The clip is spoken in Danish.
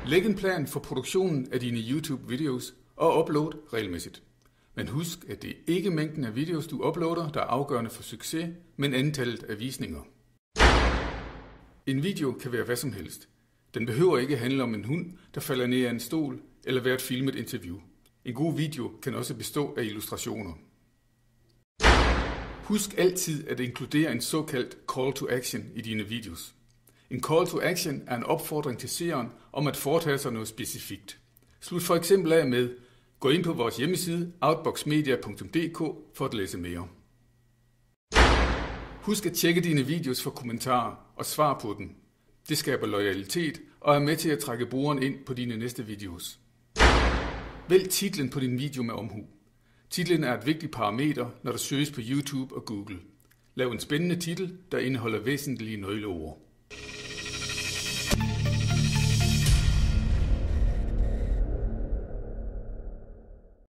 Læg en plan for produktionen af dine YouTube-videos og upload regelmæssigt. Men husk, at det ikke er mængden af videos, du uploader, der er afgørende for succes, men antallet af visninger. En video kan være hvad som helst. Den behøver ikke handle om en hund, der falder ned af en stol, eller være et filmet interview. En god video kan også bestå af illustrationer. Husk altid at inkludere en såkaldt call to action i dine videos. En call to action er en opfordring til seeren om at foretage sig noget specifikt. Slut for eksempel af med: gå ind på vores hjemmeside outboxmedia.dk for at læse mere. Husk at tjekke dine videos for kommentarer og svar på dem. Det skaber loyalitet og er med til at trække brugeren ind på dine næste videos. Vælg titlen på din video med omhu. Titlen er et vigtigt parameter, når der søges på YouTube og Google. Lav en spændende titel, der indeholder væsentlige nøgleord.